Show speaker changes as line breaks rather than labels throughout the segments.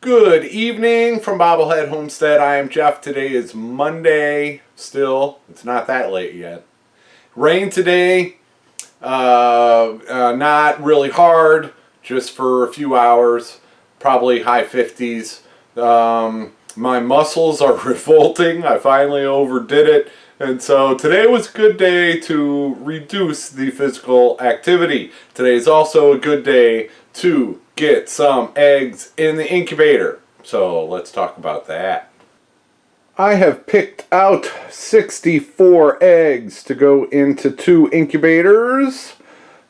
Good evening from Bobblehead Homestead. I am Jeff. Today is Monday. Still, it's not that late yet. Rain today, not really hard, just for a few hours, probably high 50s. My muscles are revolting. I finally overdid it. And so today was a good day to reduce the physical activity. Today is also a good day to get some eggs in the incubator. So let's talk about that. I have picked out 64 eggs to go into 2 incubators.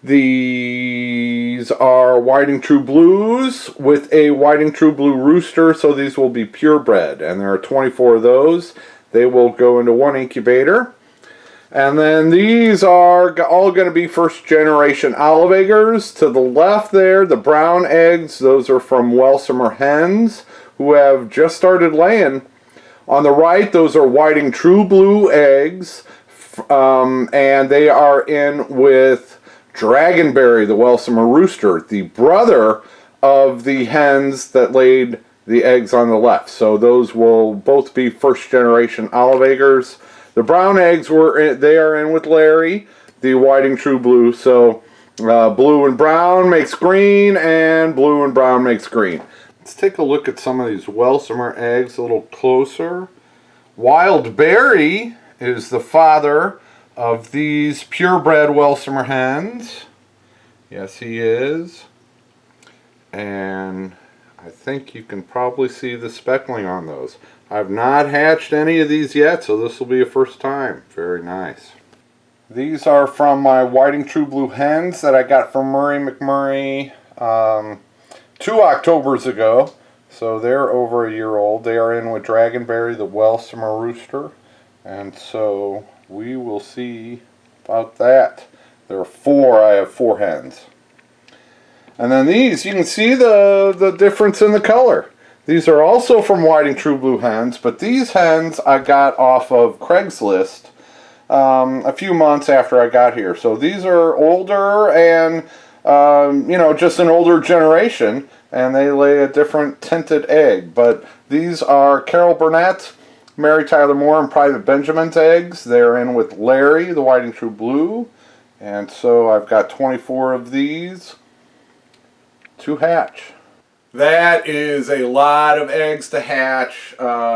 These are Whiting True Blues with a Whiting True Blue rooster, so these will be purebred, and there are 24 of those. They will go into 1 incubator. And then these are all going to be first generation olive eggers. To the left there, the brown eggs, those are from Welsomer hens who have just started laying. On the right, those are Whiting True Blue eggs, and they are in with Dragonberry, the Welsomer rooster, the brother of the hens that laid the eggs on the left. So those will both be first generation olive eggers. The brown eggs they are in with Larry, the Whiting True Blue. So blue and brown makes green, and blue and brown makes green. Let's take a look at some of these Welsomer eggs a little closer. Wild Berry is the father of these purebred Welsomer hens. Yes, he is. And I think you can probably see the speckling on those. I've not hatched any of these yet, so this will be a first time. Very nice. These are from my Whiting True Blue hens that I got from Murray McMurray 2 Octobers ago. So they're over a year old. They are in with Dragonberry, the Welsomer rooster. And so we will see about that. There are 4. I have 4 hens. And then these, you can see the difference in the color. These are also from Whiting True Blue hens, but these hens I got off of Craigslist a few months after I got here. So these are older and, just an older generation, and they lay a different tinted egg. But these are Carol Burnett, Mary Tyler Moore, and Private Benjamin's eggs. They're in with Larry, the Whiting True Blue. And so I've got 24 of these to hatch. That is a lot of eggs to hatch.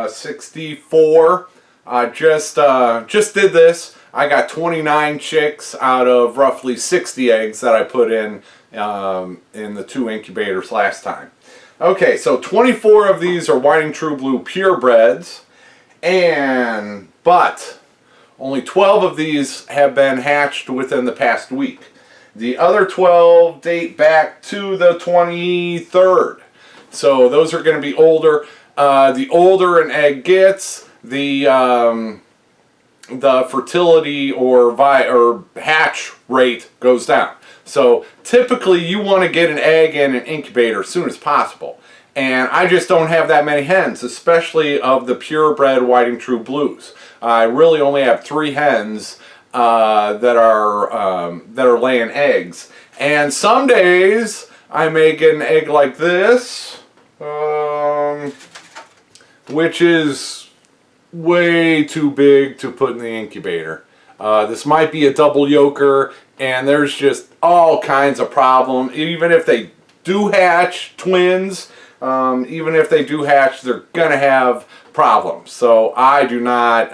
64. I just did this. I got 29 chicks out of roughly 60 eggs that I put in the 2 incubators last time. Okay, so 24 of these are Whiting True Blue purebreds, but only 12 of these have been hatched within the past week. The other 12 date back to the 23rd. So those are going to be older. The older an egg gets, the fertility or hatch rate goes down. So typically you want to get an egg in an incubator as soon as possible. And I just don't have that many hens, especially of the purebred Whiting True Blues. I really only have 3 hens that are laying eggs. And some days I may get an egg like this, which is way too big to put in the incubator. This might be a double yoker, and there's just all kinds of problems. Even if they do hatch twins, even if they do hatch, they're gonna have problems. So I do not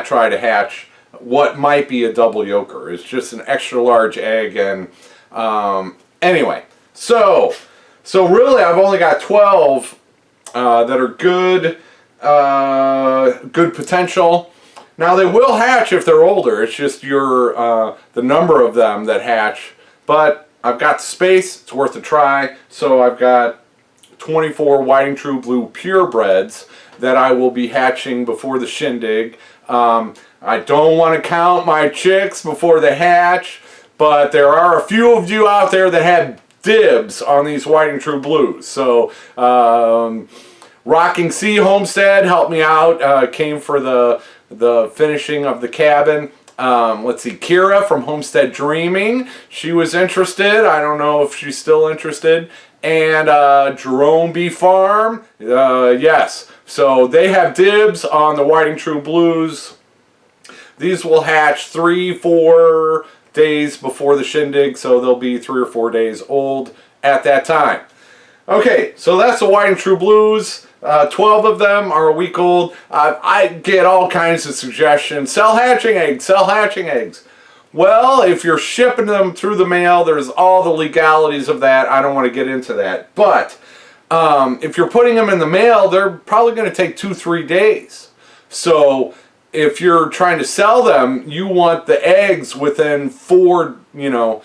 try to hatch what might be a double yoker. It's just an extra large egg. And anyway, so really I've only got 12 that are good potential. Now they will hatch if they're older. It's just the number of them that hatch. But I've got the space. It's worth a try. So I've got 24 Whiting True Blue purebreds that I will be hatching before the Shindig. I don't want to count my chicks before they hatch, but there are a few of you out there that had dibs on these Whiting True Blues. So Rocking C Homestead helped me out, came for the finishing of the cabin. Let's see, Kira from Homestead Dreaming, she was interested. I don't know if she's still interested. and Jerome Bee Farm, yes. So they have dibs on the Whiting True Blues. These will hatch 3-4 days before the Shindig, so they'll be 3 or 4 days old at that time. Okay, so that's the Whiting True Blues. 12 of them are a week old. I get all kinds of suggestions. Sell hatching eggs, sell hatching eggs. Well, if you're shipping them through the mail, there's all the legalities of that. I don't want to get into that. But if you're putting them in the mail, they're probably going to take 2-3 days. So if you're trying to sell them, you want the eggs within no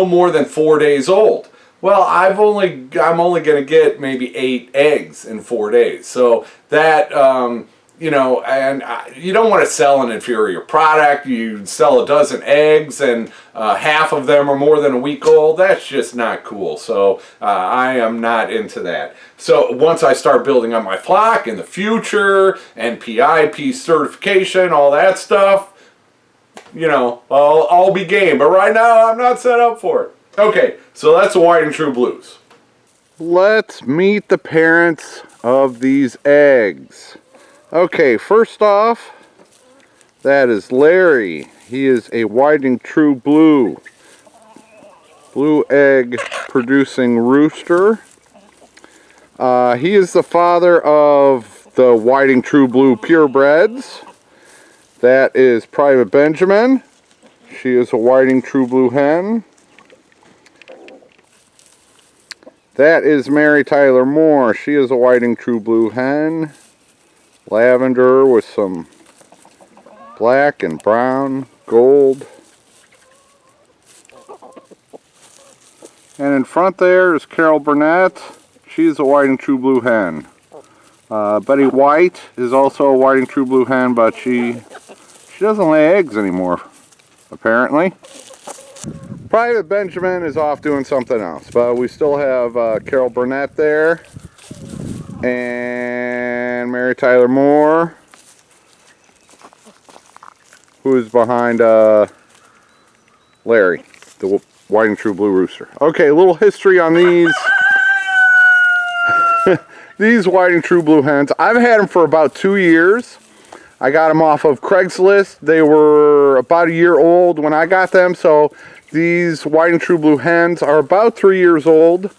more than 4 days old. Well, I'm only going to get maybe 8 eggs in 4 days. So that, and you don't want to sell an inferior product. You sell a dozen eggs and half of them are more than a week old. That's just not cool. So I am not into that. So once I start building up my flock in the future and PIP certification, all that stuff, I'll be game. But right now, I'm not set up for it. Okay, so that's the Whiting True Blues. Let's meet the parents of these eggs. Okay, first off, that is Larry. He is a Whiting True Blue egg producing rooster. He is the father of the Whiting True Blue purebreds. That is Private Benjamin. She is a Whiting True Blue hen. That is Mary Tyler Moore. She is a Whiting True Blue hen. Lavender with some black and brown, gold. And in front there is Carol Burnett. She's a Whiting True Blue hen. Betty White is also a Whiting True Blue hen, but she doesn't lay eggs anymore, apparently. Private Benjamin is off doing something else, but we still have Carol Burnett there and Mary Tyler Moore, who is behind Larry, the Whiting True Blue rooster. Okay, a little history on these these Whiting True Blue hens. I've had them for about 2 years. I got them off of Craigslist. They were about a year old when I got them, so these Whiting True Blue hens are about 3 years old.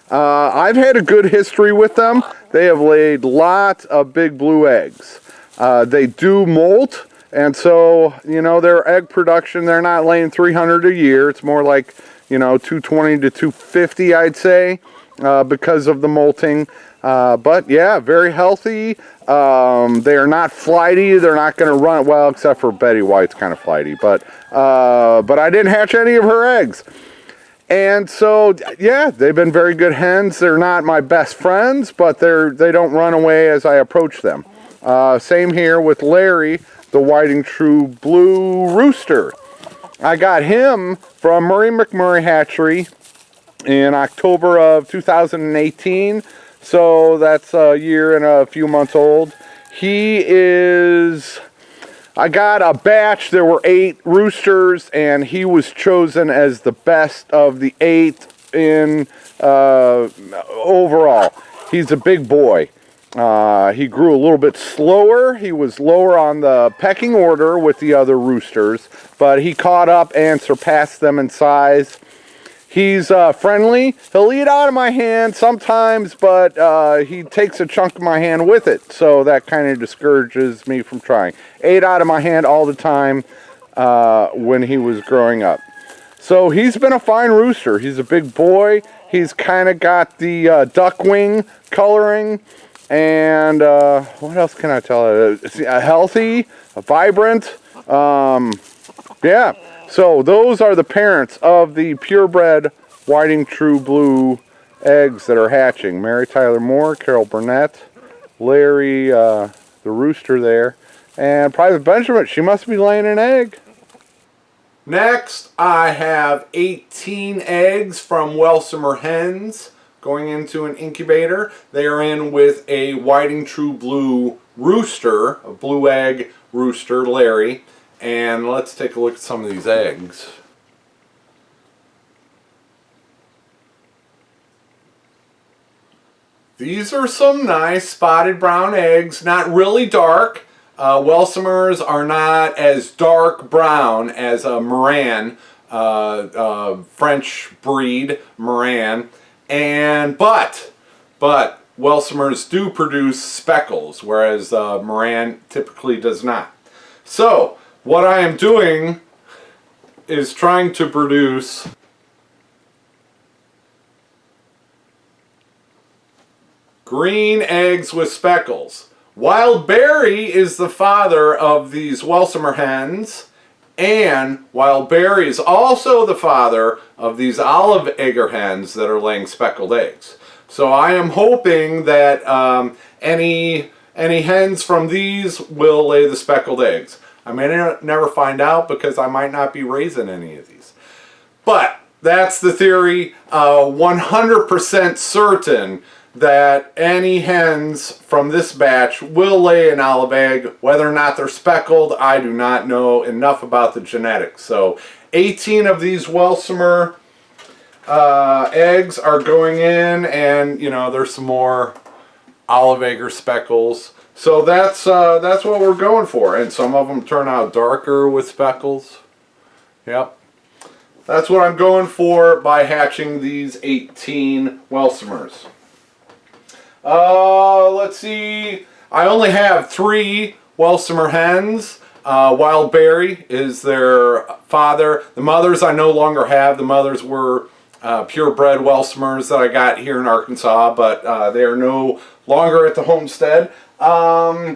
I've had a good history with them. They have laid lots of big blue eggs. They do molt, and so, their egg production, they're not laying 300 a year. It's more like, 220 to 250, I'd say, because of the molting. But yeah, very healthy. They are not flighty. They're not going to run, well, except for Betty White's kind of flighty. But I didn't hatch any of her eggs. And so, yeah, they've been very good hens. They're not my best friends, but they don't run away as I approach them. Same here with Larry, the Whiting True Blue rooster. I got him from Murray McMurray Hatchery in October of 2018. So that's a year and a few months old. I got a batch, there were 8 roosters, and he was chosen as the best of the 8 in overall. He's a big boy. He grew a little bit slower. He was lower on the pecking order with the other roosters, but he caught up and surpassed them in size. He's friendly. He'll eat out of my hand sometimes, but he takes a chunk of my hand with it, so that kind of discourages me from trying. Ate out of my hand all the time when he was growing up. So he's been a fine rooster. He's a big boy. He's kind of got the duck wing coloring, and what else can I tell you? Healthy, vibrant, yeah. So those are the parents of the purebred Whiting True Blue eggs that are hatching. Mary Tyler Moore, Carol Burnett, Larry, the rooster there, and Private Benjamin. She must be laying an egg. Next, I have 18 eggs from Welsomer Hens going into an incubator. They are in with a Whiting True Blue rooster, a blue egg rooster, Larry. And let's take a look at some of these eggs. These are some nice spotted brown eggs, not really dark. Welsumers are not as dark brown as a Moran, French breed Moran, but Welsumers do produce speckles, whereas Moran typically does not. So what I am doing is trying to produce green eggs with speckles. Wild Berry is the father of these Welsumer hens, and Wild Berry is also the father of these olive egger hens that are laying speckled eggs. So I am hoping that any hens from these will lay the speckled eggs. I may never find out because I might not be raising any of these. But that's the theory. 100% certain that any hens from this batch will lay an olive egg. Whether or not they're speckled, I do not know enough about the genetics. So 18 of these Welsumer eggs are going in, and you know, there's some more olive egger speckles. So that's what we're going for, and some of them turn out darker with speckles. Yep, that's what I'm going for by hatching these 18 Welsumers. Let's see. I only have 3 Welsumer hens. Wild Berry is their father. The mothers I no longer have. The mothers were purebred Welsumers that I got here in Arkansas, but they are no longer at the homestead. I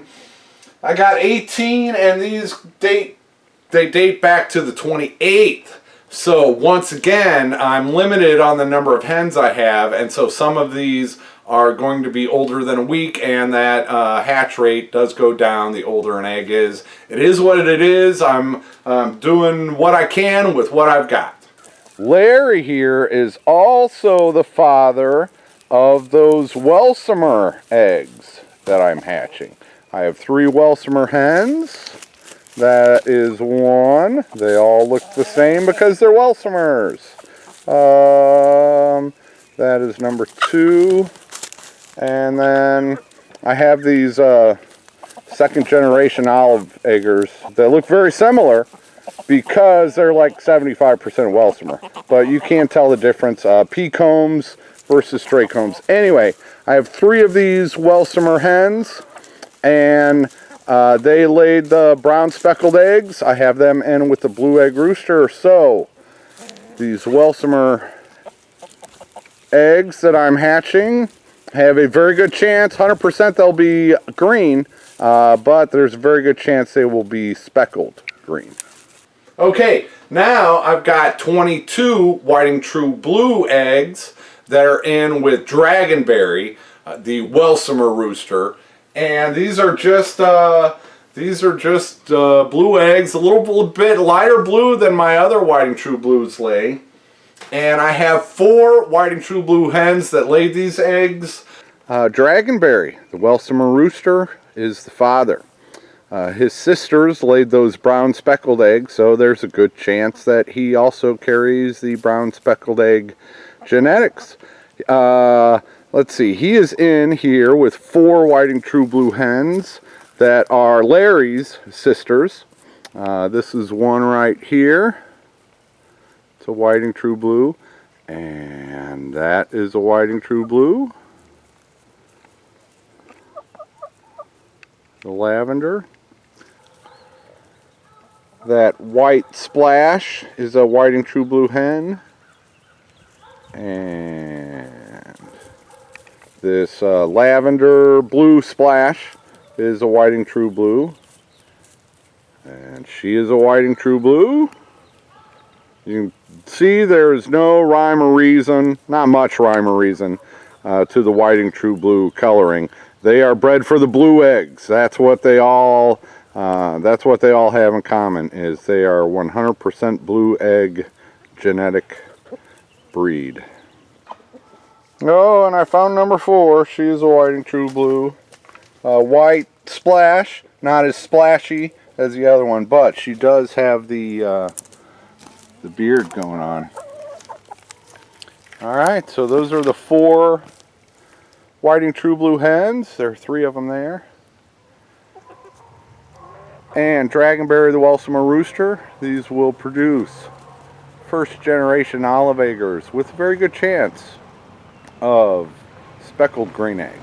got 18, and these date back to the 28th. So once again, I'm limited on the number of hens I have, and so some of these are going to be older than a week, and that hatch rate does go down the older an egg is. It is what it is. I'm doing what I can with what I've got. Larry here is also the father of those Welsumer eggs that I'm hatching. I have 3 Welsumer hens. That is 1. They all look the same because they're Welsumers. That is number 2. And then I have these second generation olive eggers that look very similar because they're like 75% Welsumer. But you can't tell the difference. Pea combs versus stray combs. Anyway, I have 3 of these Welsumer hens, and they laid the brown speckled eggs. I have them in with the blue egg rooster. So these Welsumer eggs that I'm hatching have a very good chance, 100% they'll be green, but there's a very good chance they will be speckled green. Okay, now I've got 22 Whiting True Blue eggs that are in with Dragonberry, the Welsumer rooster, and these are just blue eggs, a little bit lighter blue than my other Whiting True Blues lay. And I have 4 Whiting True Blue hens that laid these eggs. Dragonberry, the Welsumer rooster, is the father. His sisters laid those brown speckled eggs, so there's a good chance that he also carries the brown speckled egg genetics. Let's see, he is in here with 4 Whiting True Blue hens that are Larry's sisters. This is one right here. It's a Whiting True Blue, and that is a Whiting True Blue. The lavender. That white splash is a Whiting True Blue hen, and this lavender blue splash is a Whiting True Blue, and she is a Whiting True Blue. You can see there's no rhyme or reason, not much rhyme or reason, to the Whiting True Blue coloring. They are bred for the blue eggs. That's what they all have in common, is they are 100% blue egg genetic breed. Oh, and I found number 4. She is a Whiting True Blue. White splash, not as splashy as the other one, but she does have the beard going on. Alright, so those are the 4 whiting true blue hens. There are 3 of them there. And Dragonberry the Welsumer rooster. These will produce first generation olive eggers with a very good chance of speckled green eggs.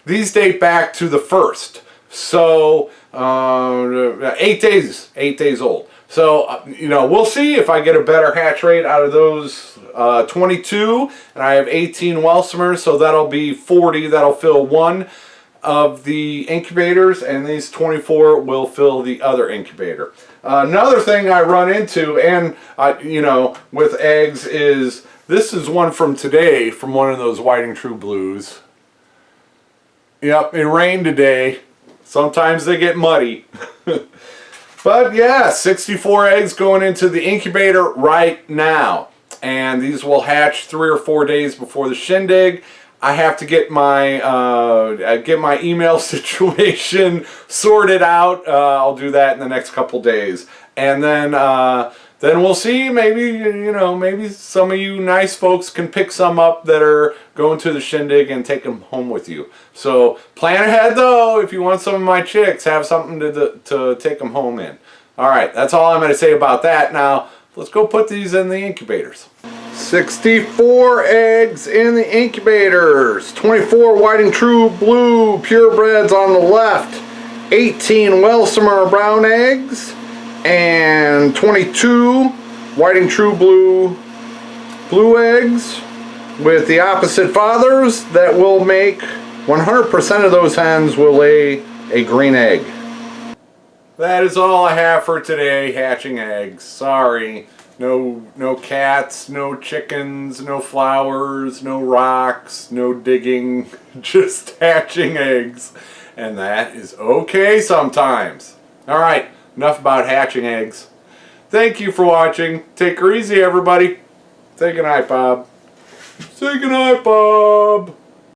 These date back to the 1st, so 8 days old. So you know, we'll see if I get a better hatch rate out of those 22, and I have 18 Welsumers, so that'll be 40. That'll fill one of the incubators, and these 24 will fill the other incubator. Another thing I run into, and you know, with eggs is, this is one from today from one of those whiting true blues. Yep, it rained today. Sometimes they get muddy. But yeah, 64 eggs going into the incubator right now. And these will hatch 3 or 4 days before the Shindig. I have to get my email situation sorted out. I'll do that in the next couple days. And then we'll see, maybe, you know, maybe some of you nice folks can pick some up that are going to the Shindig and take them home with you. So plan ahead though, if you want some of my chicks, have something to take them home in. Alright, that's all I'm going to say about that. Now, let's go put these in the incubators. 64 eggs in the incubators. 24 whiting true blue purebreds on the left. 18 Welsumer brown eggs. And 22 whiting true blue eggs with the opposite fathers. That will make 100% of those hens will lay a green egg. That is all I have for today, hatching eggs. Sorry, no cats, no chickens, no flowers, no rocks, no digging, just hatching eggs. And that is okay sometimes. Alright, enough about hatching eggs. Thank you for watching. Take her easy, everybody. Say goodnight, Bob. Say goodnight, Bob.